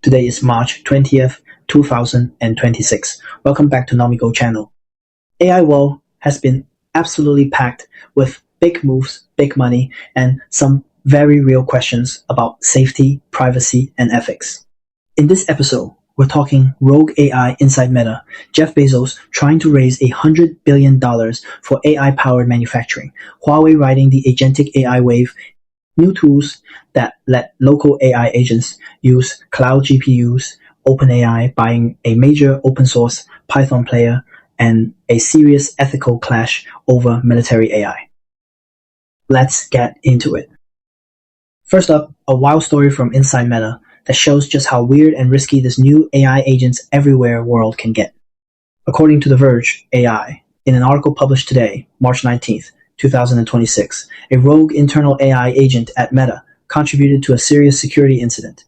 Today is March 20th, 2026. Welcome back to Nomigo channel. AI world has been absolutely packed with big moves, big money, and some very real questions about safety, privacy, and ethics. In this episode, we're talking rogue AI inside Meta, Jeff Bezos trying to raise $100 billion for AI-powered manufacturing, Huawei riding the agentic AI wave, new tools that let local AI agents use cloud GPUs, OpenAI buying a major open source Python player, and a serious ethical clash over military AI. Let's get into it. First up, a wild story from inside Meta that shows just how weird and risky this new AI agents everywhere world can get. According to The Verge AI, in an article published today, March 19th, 2026, a rogue internal AI agent at Meta contributed to a serious security incident.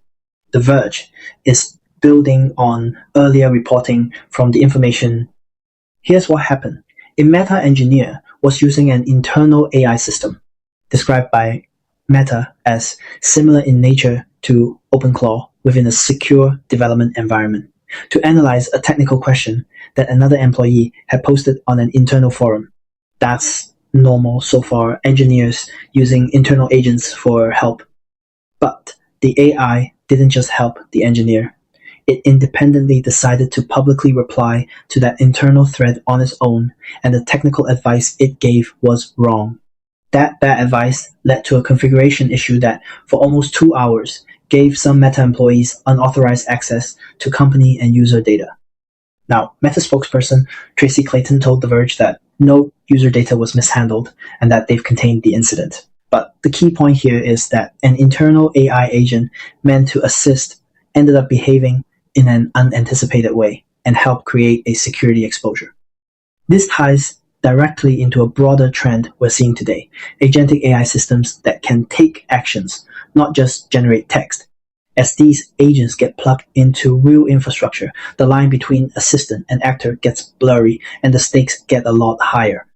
The Verge is building on earlier reporting from the information. Here's what happened. A Meta engineer was using an internal AI system, described by Meta as similar in nature to OpenClaw within a secure development environment, to analyze a technical question that another employee had posted on an internal forum. That's normal so far, engineers using internal agents for help. But the AI didn't just help the engineer. It independently decided to publicly reply to that internal thread on its own, and the technical advice it gave was wrong. That bad advice led to a configuration issue that, for almost 2 hours, gave some Meta employees unauthorized access to company and user data. Now, Meta spokesperson Tracy Clayton told The Verge that no user data was mishandled and that they've contained the incident. But the key point here is that an internal AI agent meant to assist ended up behaving in an unanticipated way and help create a security exposure. This ties directly into a broader trend we're seeing today, agentic AI systems that can take actions, not just generate text. As these agents get plugged into real infrastructure, the line between assistant and actor gets blurry and the stakes get a lot higher.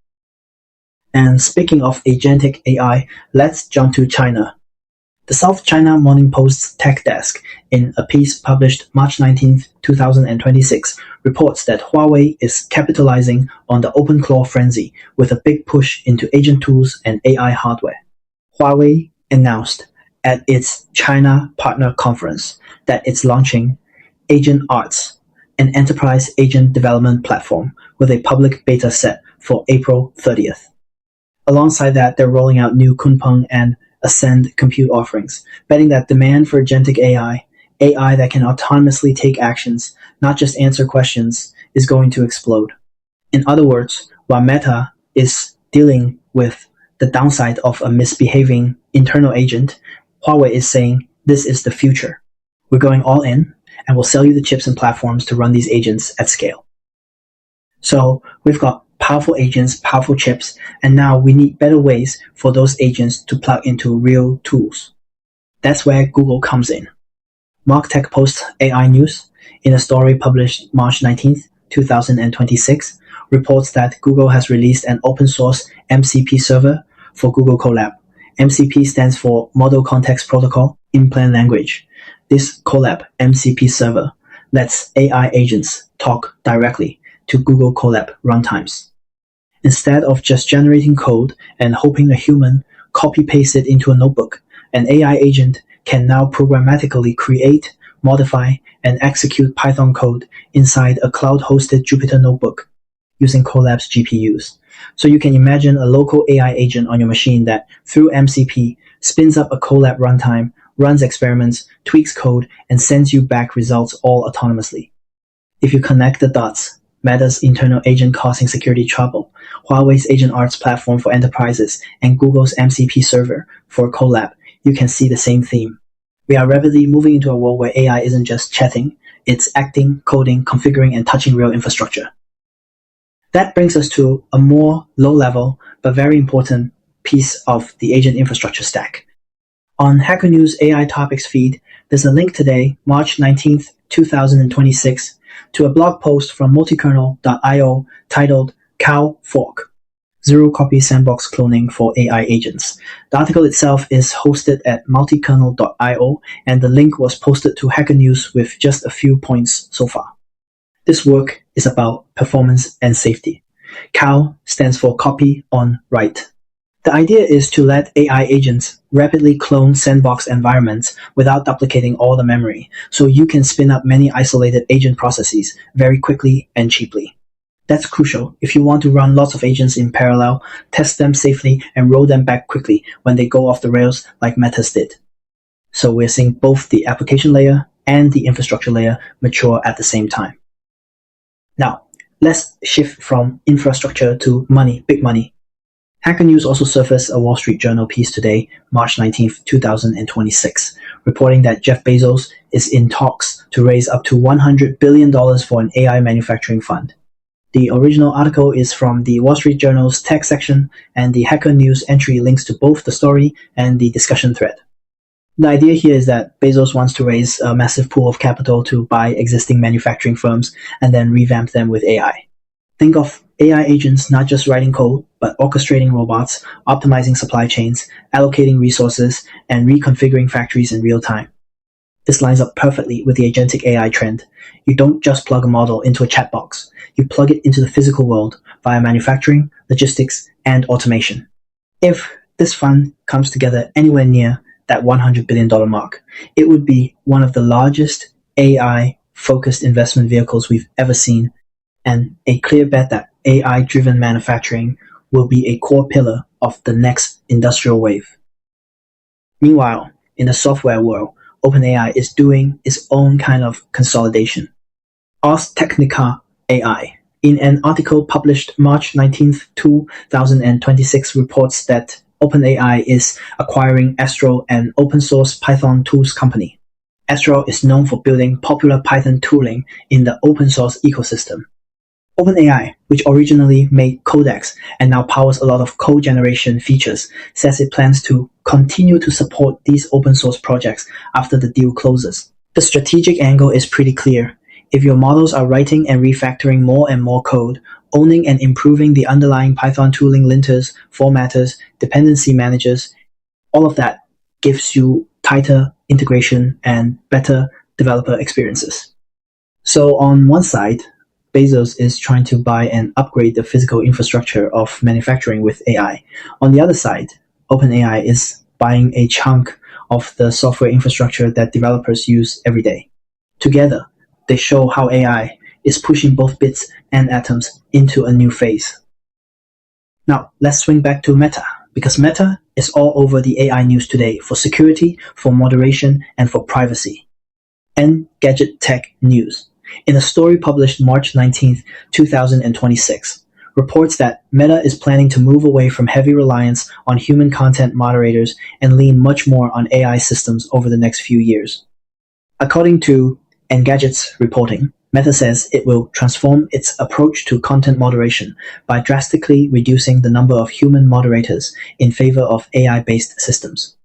And speaking of agentic AI, let's jump to China. The South China Morning Post's tech desk, in a piece published March 19, 2026, reports that Huawei is capitalizing on the OpenClaw frenzy with a big push into agent tools and AI hardware. Huawei announced at its China Partner Conference that it's launching AgentArts, an enterprise agent development platform with a public beta set for April 30th. Alongside that, they're rolling out new Kunpeng and Ascend compute offerings, betting that demand for agentic AI that can autonomously take actions, not just answer questions, is going to explode. In other words, while Meta is dealing with the downside of a misbehaving internal agent, Huawei is saying this is the future. We're going all in, and we'll sell you the chips and platforms to run these agents at scale. So we've got powerful agents, powerful chips, and now we need better ways for those agents to plug into real tools. That's where Google comes in. MarkTech posts AI News, in a story published March 19th, 2026, reports that Google has released an open source MCP server for Google Colab. MCP stands for Model Context Protocol in plain language. This Colab MCP server lets AI agents talk directly to Google Colab Runtimes. Instead of just generating code and hoping a human copy-paste it into a notebook, an AI agent can now programmatically create, modify, and execute Python code inside a cloud-hosted Jupyter notebook using Colab's GPUs. So you can imagine a local AI agent on your machine that, through MCP, spins up a Colab runtime, runs experiments, tweaks code, and sends you back results all autonomously. If you connect the dots, Meta's internal agent causing security trouble, Huawei's AgentArts platform for enterprises, and Google's MCP server for Colab, you can see the same theme. We are rapidly moving into a world where AI isn't just chatting, it's acting, coding, configuring, and touching real infrastructure. That brings us to a more low-level but very important piece of the agent infrastructure stack. On Hacker News AI Topics feed, there's a link today, March 19th, 2026, to a blog post from multikernel.io titled Cow Fork. zero-copy sandbox cloning for AI agents. The article itself is hosted at multikernel.io, and the link was posted to Hacker News with just a few points so far. This work is about performance and safety. COW stands for copy on write. The idea is to let AI agents rapidly clone sandbox environments without duplicating all the memory, so you can spin up many isolated agent processes very quickly and cheaply. That's crucial if you want to run lots of agents in parallel, test them safely, and roll them back quickly when they go off the rails like Meta's did. So we're seeing both the application layer and the infrastructure layer mature at the same time. Now, let's shift from infrastructure to money, big money. Hacker News also surfaced a Wall Street Journal piece today, March 19, 2026, reporting that Jeff Bezos is in talks to raise up to $100 billion for an AI manufacturing fund. The original article is from the Wall Street Journal's tech section, and the Hacker News entry links to both the story and the discussion thread. The idea here is that Bezos wants to raise a massive pool of capital to buy existing manufacturing firms and then revamp them with AI. Think of AI agents not just writing code, but orchestrating robots, optimizing supply chains, allocating resources, and reconfiguring factories in real time. This lines up perfectly with the agentic AI trend. You don't just plug a model into a chat box. You plug it into the physical world via manufacturing, logistics, and automation. If this fund comes together anywhere near that $100 billion mark, it would be one of the largest AI-focused investment vehicles we've ever seen, and a clear bet that AI-driven manufacturing will be a core pillar of the next industrial wave. Meanwhile, in the software world, OpenAI is doing its own kind of consolidation. Ars Technica AI, in an article published March 19, 2026, reports that OpenAI is acquiring Astral, an open-source Python tools company. Astral is known for building popular Python tooling in the open-source ecosystem. OpenAI, which originally made codecs and now powers a lot of code generation features, says it plans to continue to support these open source projects after the deal closes. The strategic angle is pretty clear. If your models are writing and refactoring more and more code, owning and improving the underlying Python tooling linters, formatters, dependency managers, all of that gives you tighter integration and better developer experiences. So on one side, Bezos is trying to buy and upgrade the physical infrastructure of manufacturing with AI. On the other side, OpenAI is buying a chunk of the software infrastructure that developers use every day. Together, they show how AI is pushing both bits and atoms into a new phase. Now, let's swing back to Meta, because Meta is all over the AI news today for security, for moderation, and for privacy. Engadget Tech News, in a story published March 19, 2026, reports that Meta is planning to move away from heavy reliance on human content moderators and lean much more on AI systems over the next few years. According to Engadget's reporting, Meta says it will transform its approach to content moderation by drastically reducing the number of human moderators in favor of AI-based systems.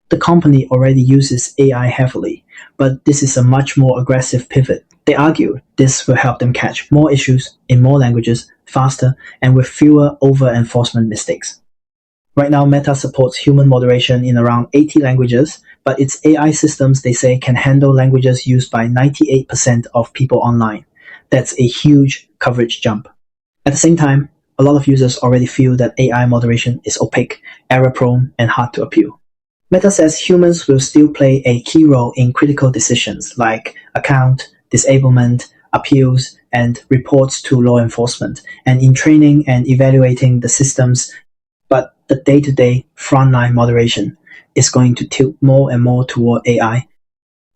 The company already uses AI heavily, but this is a much more aggressive pivot. They argue this will help them catch more issues in more languages, faster, and with fewer over-enforcement mistakes. Right now, Meta supports human moderation in around 80 languages, but its AI systems, they say, can handle languages used by 98% of people online. That's a huge coverage jump. At the same time, a lot of users already feel that AI moderation is opaque, error-prone, and hard to appeal. Meta says humans will still play a key role in critical decisions like account, disablement, appeals, and reports to law enforcement, and in training and evaluating the systems, but the day-to-day frontline moderation is going to tilt more and more toward AI.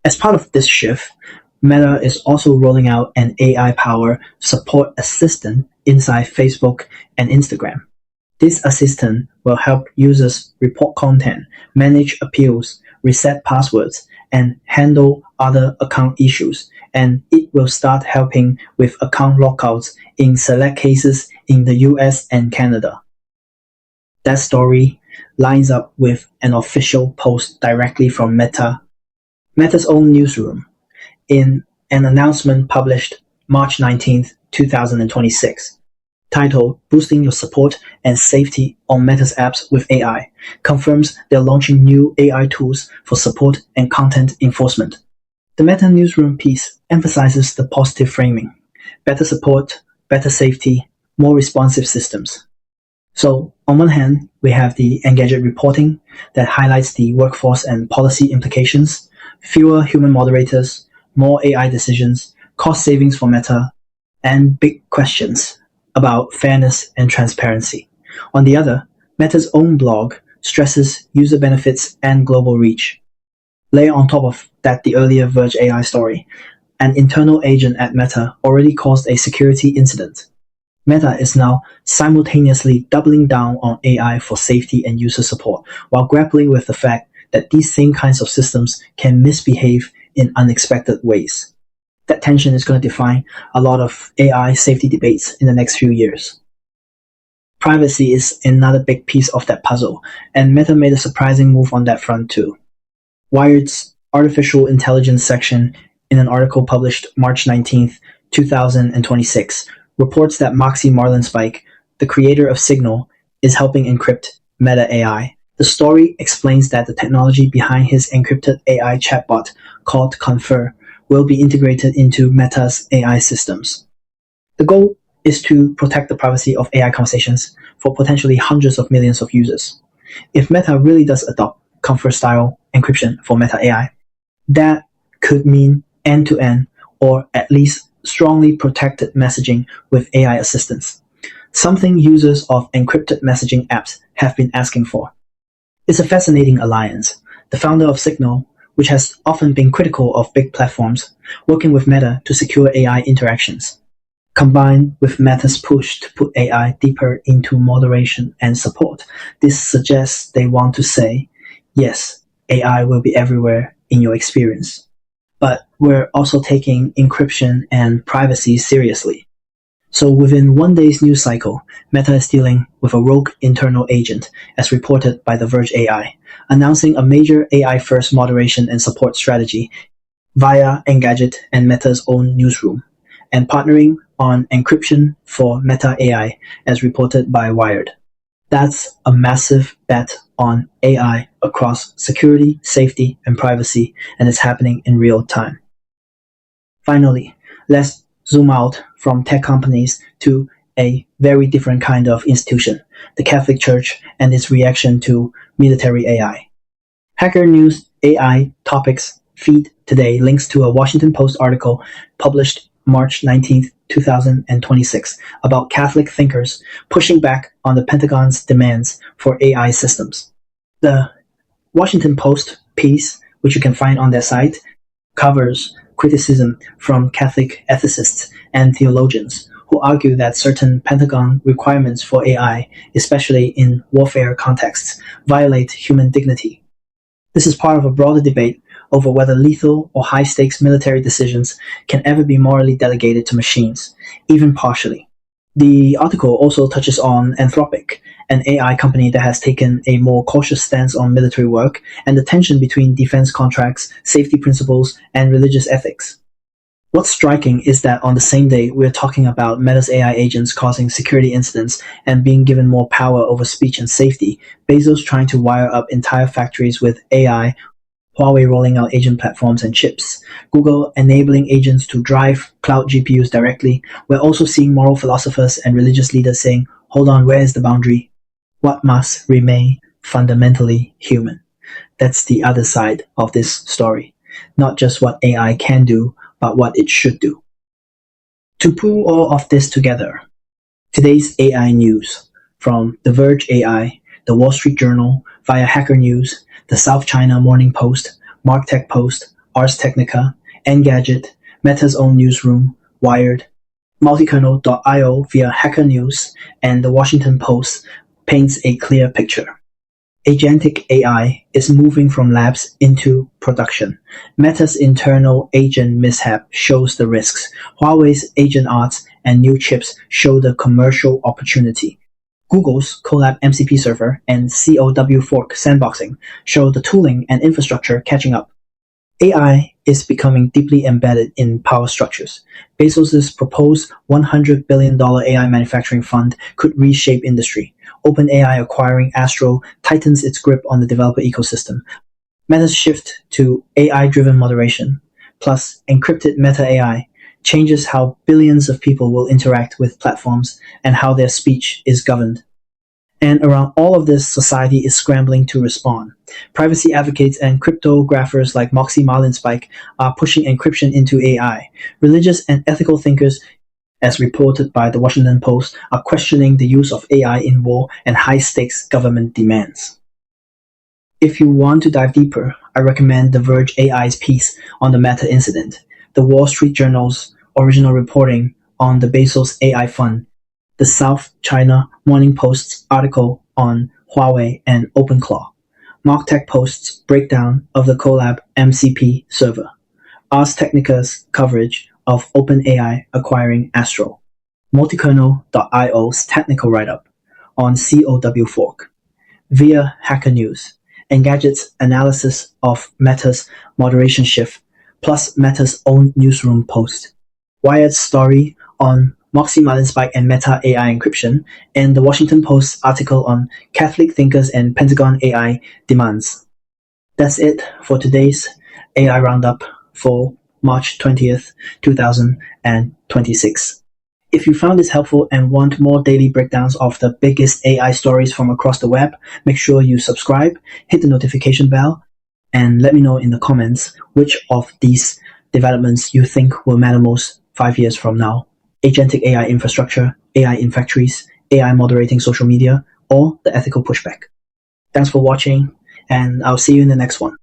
As part of this shift, Meta is also rolling out an AI-powered support assistant inside Facebook and Instagram. This assistant will help users report content, manage appeals, reset passwords, and handle other account issues, and it will start helping with account lockouts in select cases in the US and Canada. That story lines up with an official post directly from Meta's own newsroom, in an announcement published March 19, 2026. titled Boosting Your Support and Safety on Meta's Apps with AI, confirms they're launching new AI tools for support and content enforcement. The Meta newsroom piece emphasizes the positive framing: better support, better safety, more responsive systems. So, on one hand, we have the Engadget reporting that highlights the workforce and policy implications, fewer human moderators, more AI decisions, cost savings for Meta, and big questions about fairness and transparency. On the other, Meta's own blog stresses user benefits and global reach. Layer on top of that the earlier Verge AI story. An internal agent at Meta already caused a security incident. Meta is now simultaneously doubling down on AI for safety and user support, while grappling with the fact that these same kinds of systems can misbehave in unexpected ways. That tension is going to define a lot of AI safety debates in the next few years. Privacy is another big piece of that puzzle, and Meta made a surprising move on that front too. Wired's artificial intelligence section, in an article published March 19, 2026, reports that Moxie Marlinspike, the creator of Signal, is helping encrypt Meta AI. The story explains that the technology behind his encrypted AI chatbot, called Confer, will be integrated into Meta's AI systems. The goal is to protect the privacy of AI conversations for potentially hundreds of millions of users. If Meta really does adopt Confer-style encryption for Meta AI, that could mean end-to-end, or at least strongly protected messaging with AI assistance, something users of encrypted messaging apps have been asking for. It's a fascinating alliance. The founder of Signal, which has often been critical of big platforms, working with Meta to secure AI interactions, combined with Meta's push to put AI deeper into moderation and support. This suggests they want to say, yes, AI will be everywhere in your experience, but we're also taking encryption and privacy seriously. So within one day's news cycle, Meta is dealing with a rogue internal agent, as reported by The Verge AI, announcing a major AI-first moderation and support strategy via Engadget and Meta's own newsroom, and partnering on encryption for Meta AI, as reported by Wired. That's a massive bet on AI across security, safety, and privacy, and it's happening in real time. Finally, let's zoom out from tech companies to a very different kind of institution, the Catholic Church and its reaction to military AI. Hacker News AI Topics feed today links to a Washington Post article published March 19, 2026, about Catholic thinkers pushing back on the Pentagon's demands for AI systems. The Washington Post piece, which you can find on their site, covers criticism from Catholic ethicists and theologians who argue that certain Pentagon requirements for AI, especially in warfare contexts, violate human dignity. This is part of a broader debate over whether lethal or high-stakes military decisions can ever be morally delegated to machines, even partially. The article also touches on Anthropic, an AI company that has taken a more cautious stance on military work, and the tension between defense contracts, safety principles, and religious ethics. What's striking is that on the same day we're talking about Meta's AI agents causing security incidents and being given more power over speech and safety, Bezos trying to wire up entire factories with AI, Huawei rolling out agent platforms and chips, Google enabling agents to drive cloud GPUs directly. We're also seeing moral philosophers and religious leaders saying, hold on, where is the boundary? What must remain fundamentally human? That's the other side of this story. Not just what AI can do, but what it should do. To pull all of this together, today's AI news from The Verge AI, The Wall Street Journal, via Hacker News, the South China Morning Post, MarkTech Post, Ars Technica, Engadget, Meta's own newsroom, Wired, Multikernel.io via Hacker News, and the Washington Post paints a clear picture. Agentic AI is moving from labs into production. Meta's internal agent mishap shows the risks. Huawei's AgentArts and new chips show the commercial opportunity. Google's Colab MCP server and COW fork sandboxing show the tooling and infrastructure catching up. AI is becoming deeply embedded in power structures. Bezos' proposed $100 billion AI manufacturing fund could reshape industry. OpenAI acquiring Astral tightens its grip on the developer ecosystem. Meta's shift to AI-driven moderation, plus encrypted Meta AI, changes how billions of people will interact with platforms and how their speech is governed. And around all of this, society is scrambling to respond. Privacy advocates and cryptographers like Moxie Marlinspike are pushing encryption into AI. Religious and ethical thinkers, as reported by the Washington Post, are questioning the use of AI in war and high-stakes government demands. If you want to dive deeper, I recommend The Verge AI's piece on the Meta incident, the Wall Street Journal's original reporting on the Bezos AI fund, the South China Morning Post's article on Huawei and OpenClaw, MarkTech Post's breakdown of the Colab MCP server, Ars Technica's coverage of OpenAI acquiring Astral, Multikernel.io's technical write-up on COW fork, via Hacker News, Engadget's analysis of Meta's moderation shift, plus Meta's own newsroom post, Wired's story on Moxie Marlinspike and Meta AI encryption, and the Washington Post's article on Catholic thinkers and Pentagon AI demands. That's it for today's AI Roundup for March 20th, 2026. If you found this helpful and want more daily breakdowns of the biggest AI stories from across the web, make sure you subscribe, hit the notification bell, and let me know in the comments which of these developments you think will matter most 5 years from now. Agentic AI infrastructure, AI in factories, AI moderating social media, or the ethical pushback. Thanks for watching, and I'll see you in the next one.